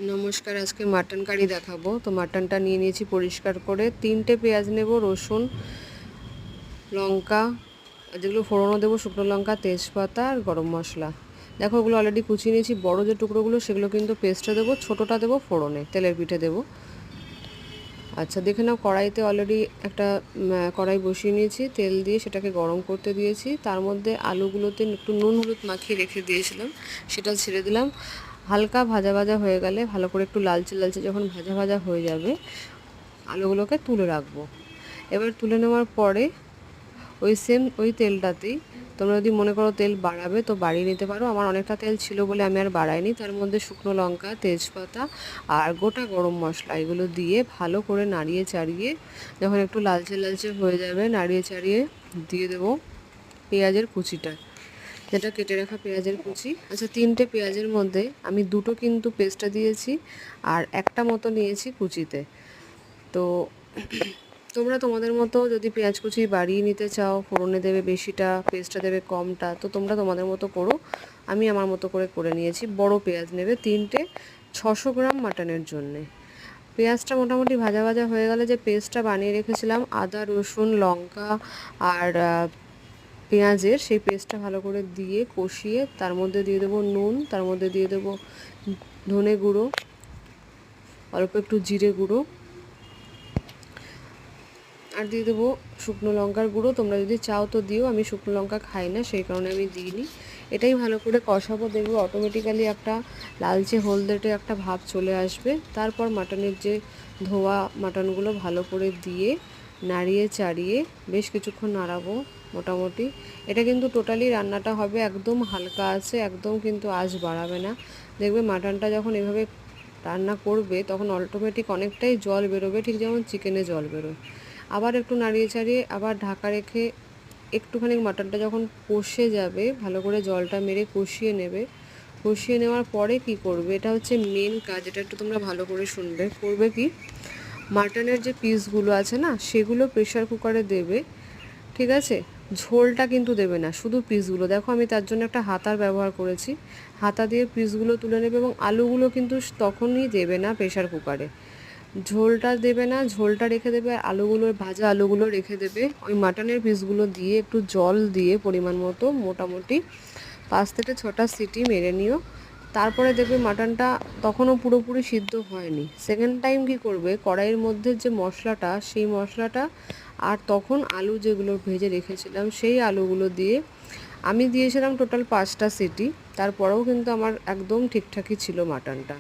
নমস্কার, আজকে mutton curry দেখাবো। তো মাটনটা নিয়ে নিয়েছি পরিষ্কার করে। 3টে পেঁয়াজ নেব, রসুন, লঙ্কা, যেগুলো ফোড়নও দেবো, শুকনো লঙ্কা, তেজপাতা আর গরম মশলা। দেখো, ওগুলো অলরেডি কুচিয়ে নিয়েছি। বড় যে টুকরোগুলো সেগুলো কিন্তু পেস্টে দেবো, ছোটোটা দেবো ফোড়নে, তেলের পিঠে দেবো। আচ্ছা, দেখে নাও, কড়াইতে অলরেডি একটা কড়াই বসিয়ে নিয়েছি, তেল দিয়ে সেটাকে গরম করতে দিয়েছি। তার মধ্যে আলুগুলোতে একটু নুন হলুদ মাখিয়ে রেখে দিয়েছিলাম, সেটা ছেড়ে দিলাম। হালকা ভাজা ভাজা হয়ে গেলে, ভালো করে একটু লালচে লালচে যখন ভাজা ভাজা হয়ে যাবে, আলুগুলোকে তুলে রাখবো। এবার তুলে নেওয়ার পরে ওই তেলটাতেই তোমরা যদি মনে করো তেল বাড়াবে তো বাড়িয়ে নিতে পারো। আমার অনেকটা তেল ছিল বলে আমি আর বাড়াইনি। তার মধ্যে শুকনো লঙ্কা, তেজপাতা আর গোটা গরম মশলা এগুলো দিয়ে ভালো করে নাড়িয়ে চাড়িয়ে যখন একটু লালচে লালচে হয়ে যাবে, নাড়িয়ে চাড়িয়ে দিয়ে দেবো পেঁয়াজের কুচিটা, যেটা কেটে রাখা পেঁয়াজের কুচি। আচ্ছা, 3টে পেঁয়াজের মধ্যে আমি 2টো কিন্তু পেস্টটা দিয়েছি আর একটা মতো নিয়েছি কুচিতে। তো তোমরা তোমাদের মতো যদি পেঁয়াজ কুচি বাড়িয়ে নিতে চাও, ফোড়নে দেবে বেশিটা, পেস্টটা দেবে কমটা, তো তোমরা তোমাদের মতো করো। আমি আমার মতো করে নিয়েছি। বড় পেঁয়াজ নেবে 3টে, 600 গ্রাম মাটনের জন্যে। পেঁয়াজটা মোটামুটি ভাজা ভাজা হয়ে গেলে যে পেস্টটা বানিয়ে রেখেছিলাম আদা, রসুন, লঙ্কা আর পেঁয়াজের, সেই পেস্টটা ভালো করে দিয়ে কষিয়ে তার মধ্যে দিয়ে দেবো নুন, তার মধ্যে দিয়ে দেবো ধনে গুঁড়ো, অল্প একটু জিরে গুঁড়ো, আর দিয়ে দেবো শুকনো লঙ্কার গুঁড়ো। তোমরা যদি চাও তো দিও, আমি শুকনো লঙ্কা খাই না, সেই কারণে আমি দিইনি। এটাই ভালো করে কষাবো, দেখবো অটোমেটিক্যালি একটা লালচে হলদেটে একটা ভাব চলে আসবে। তারপর মাটনের যে ধোয়া মাটনগুলো ভালো করে দিয়ে নাড়িয়ে চাড়িয়ে বেশ কিছুক্ষণ নাড়াবো মোটামুটি। এটা কিন্তু টোটালি রান্নাটা হবে একদম হালকা আছে, একদম কিন্তু আঁচ বাড়াবে না। দেখবে মাটনটা যখন এভাবে রান্না করবে তখন অটোমেটিক অনেকটাই জল বেরোবে, ঠিক যেমন চিকেনে জল বেরোয়। আবার একটু নাড়িয়ে চাড়িয়ে আবার ঢাকা রেখে একটুখানি মাটনটা যখন কষে যাবে, ভালো করে জলটা মেরে কষিয়ে নেবে। কষিয়ে নেওয়ার পরে কি করবে, এটা হচ্ছে মেন কাজ, এটা একটু তোমরা ভালো করে শুনবে। করবে কি, মাটনের যে পিসগুলো আছে না, সেগুলো প্রেশার কুকারে দেবে, ঠিক আছে? ঝোলটা কিন্তু দেবে না, শুধু পিসগুলো। দেখো, আমি তার জন্য একটা হাতার ব্যবহার করেছি। হাতা দিয়ে পিসগুলো তুলে নেবে, এবং আলুগুলো কিন্তু তখনই দেবে না প্রেশার কুকারে। ঝোলটা দেবে না, ঝোলটা রেখে দেবে, আর আলুগুলো, ভাজা আলুগুলো রেখে দেবে। ওই মাটনের পিসগুলো দিয়ে একটু জল দিয়ে পরিমাণ মতো মোটামুটি 5 থেকে 6টা সিটি মেরে নিও। তারপরে দেখবে মাটনটা তখনও পুরোপুরি সিদ্ধ হয়নি। সেকেন্ড টাইম কি করবে, কড়াইয়ের মধ্যে যে মশলাটা, সেই মশলাটা আর তখন আলু যেগুলো ভেজে রেখেছিলাম সেই আলুগুলো দিয়ে, আমি দিয়েছিলাম টোটাল 5টা সিটি। তারপরেও কিন্তু আমার একদম ঠিকঠাকই ছিল মাটনটা।